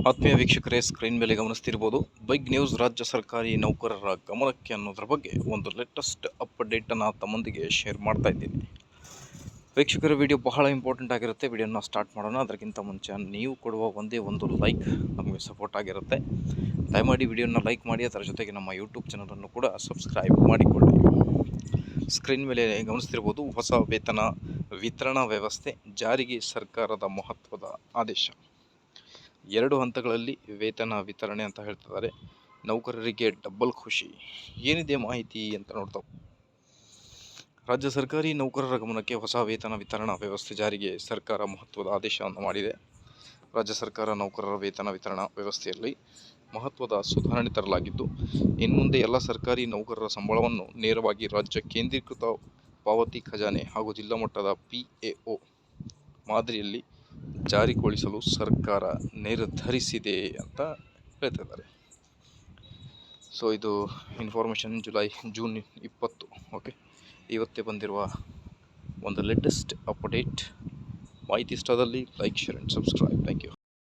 ಆತ್ಮೀಯ ವೀಕ್ಷಕರೇ, ಸ್ಕ್ರೀನ್ ಮೇಲೆ ಗಮನಿಸ್ತಿರ್ಬೋದು ಬಿಗ್ ನ್ಯೂಸ್. ರಾಜ್ಯ ಸರ್ಕಾರಿ ನೌಕರರ ಗಮನಕ್ಕೆ ಅನ್ನೋದ್ರ ಬಗ್ಗೆ ಒಂದು ಲೇಟೆಸ್ಟ್ ಅಪ್ಡೇಟನ್ನು ತಮ್ಮೊಂದಿಗೆ ಶೇರ್ ಮಾಡ್ತಾ ಇದ್ದೀನಿ. ವೀಕ್ಷಕರ, ವಿಡಿಯೋ ಬಹಳ ಇಂಪಾರ್ಟೆಂಟ್ ಆಗಿರುತ್ತೆ. ವಿಡಿಯೋನ ಸ್ಟಾರ್ಟ್ ಮಾಡೋಣ. ಅದಕ್ಕಿಂತ ಮುಂಚೆ ನೀವು ಕೊಡುವ ಒಂದೇ ಒಂದು ಲೈಕ್ ನಮಗೆ ಸಪೋರ್ಟ್ ಆಗಿರುತ್ತೆ. ದಯಮಾಡಿ ವಿಡಿಯೋನ ಲೈಕ್ ಮಾಡಿ, ಅದರ ಜೊತೆಗೆ ನಮ್ಮ ಯೂಟ್ಯೂಬ್ ಚಾನಲನ್ನು ಕೂಡ ಸಬ್ಸ್ಕ್ರೈಬ್ ಮಾಡಿಕೊಳ್ಳಿ. ಸ್ಕ್ರೀನ್ ಮೇಲೆ ಗಮನಿಸ್ತಿರ್ಬೋದು, ಹೊಸ ವೇತನ ವಿತರಣಾ ವ್ಯವಸ್ಥೆ ಜಾರಿಗೆ ಸರ್ಕಾರದ ಮಹತ್ವದ ಆದೇಶ. 2 ಹಂತಗಳಲ್ಲಿ ವೇತನ ವಿತರಣೆ ಅಂತ ಹೇಳ್ತಿದ್ದಾರೆ. ನೌಕರರಿಗೆ ಡಬ್ಬಲ್ ಖುಷಿ. ಏನಿದೆ ಮಾಹಿತಿ ಅಂತ ನೋಡ್ತಾ, ರಾಜ್ಯ ಸರ್ಕಾರಿ ನೌಕರರ ಗಮನಕ್ಕೆ ಹೊಸ ವೇತನ ವಿತರಣಾ ವ್ಯವಸ್ಥೆ ಜಾರಿಗೆ ಸರ್ಕಾರ ಮಹತ್ವದ ಆದೇಶವನ್ನು ಮಾಡಿದೆ. ರಾಜ್ಯ ಸರ್ಕಾರ ನೌಕರರ ವೇತನ ವಿತರಣಾ ವ್ಯವಸ್ಥೆಯಲ್ಲಿ ಮಹತ್ವದ ಸುಧಾರಣೆ ತರಲಾಗಿದ್ದು, ಇನ್ನು ಮುಂದೆ ಎಲ್ಲ ಸರ್ಕಾರಿ ನೌಕರರ ಸಂಬಳವನ್ನು ನೇರವಾಗಿ ರಾಜ್ಯ ಕೇಂದ್ರೀಕೃತ ಪಾವತಿ ಖಜಾನೆ ಹಾಗೂ ಜಿಲ್ಲಾ ಮಟ್ಟದ PAO ಮಾದರಿಯಲ್ಲಿ ಜಾರಿಗೊಳಿಸಲು ಸರ್ಕಾರ ನಿರ್ಧರಿಸಿದೆ ಅಂತ ಹೇಳ್ತಿದ್ದಾರೆ. ಸೊ ಇದು ಇನ್ಫಾರ್ಮೇಷನ್ ಜೂನ್ 20. ಓಕೆ, ಇವತ್ತೇ ಬಂದಿರುವ ಒಂದು ಲೇಟೆಸ್ಟ್ ಅಪ್ಡೇಟ್. ಮಾಹಿತಿ ಇಷ್ಟದಲ್ಲಿ like, share and subscribe. Thank you.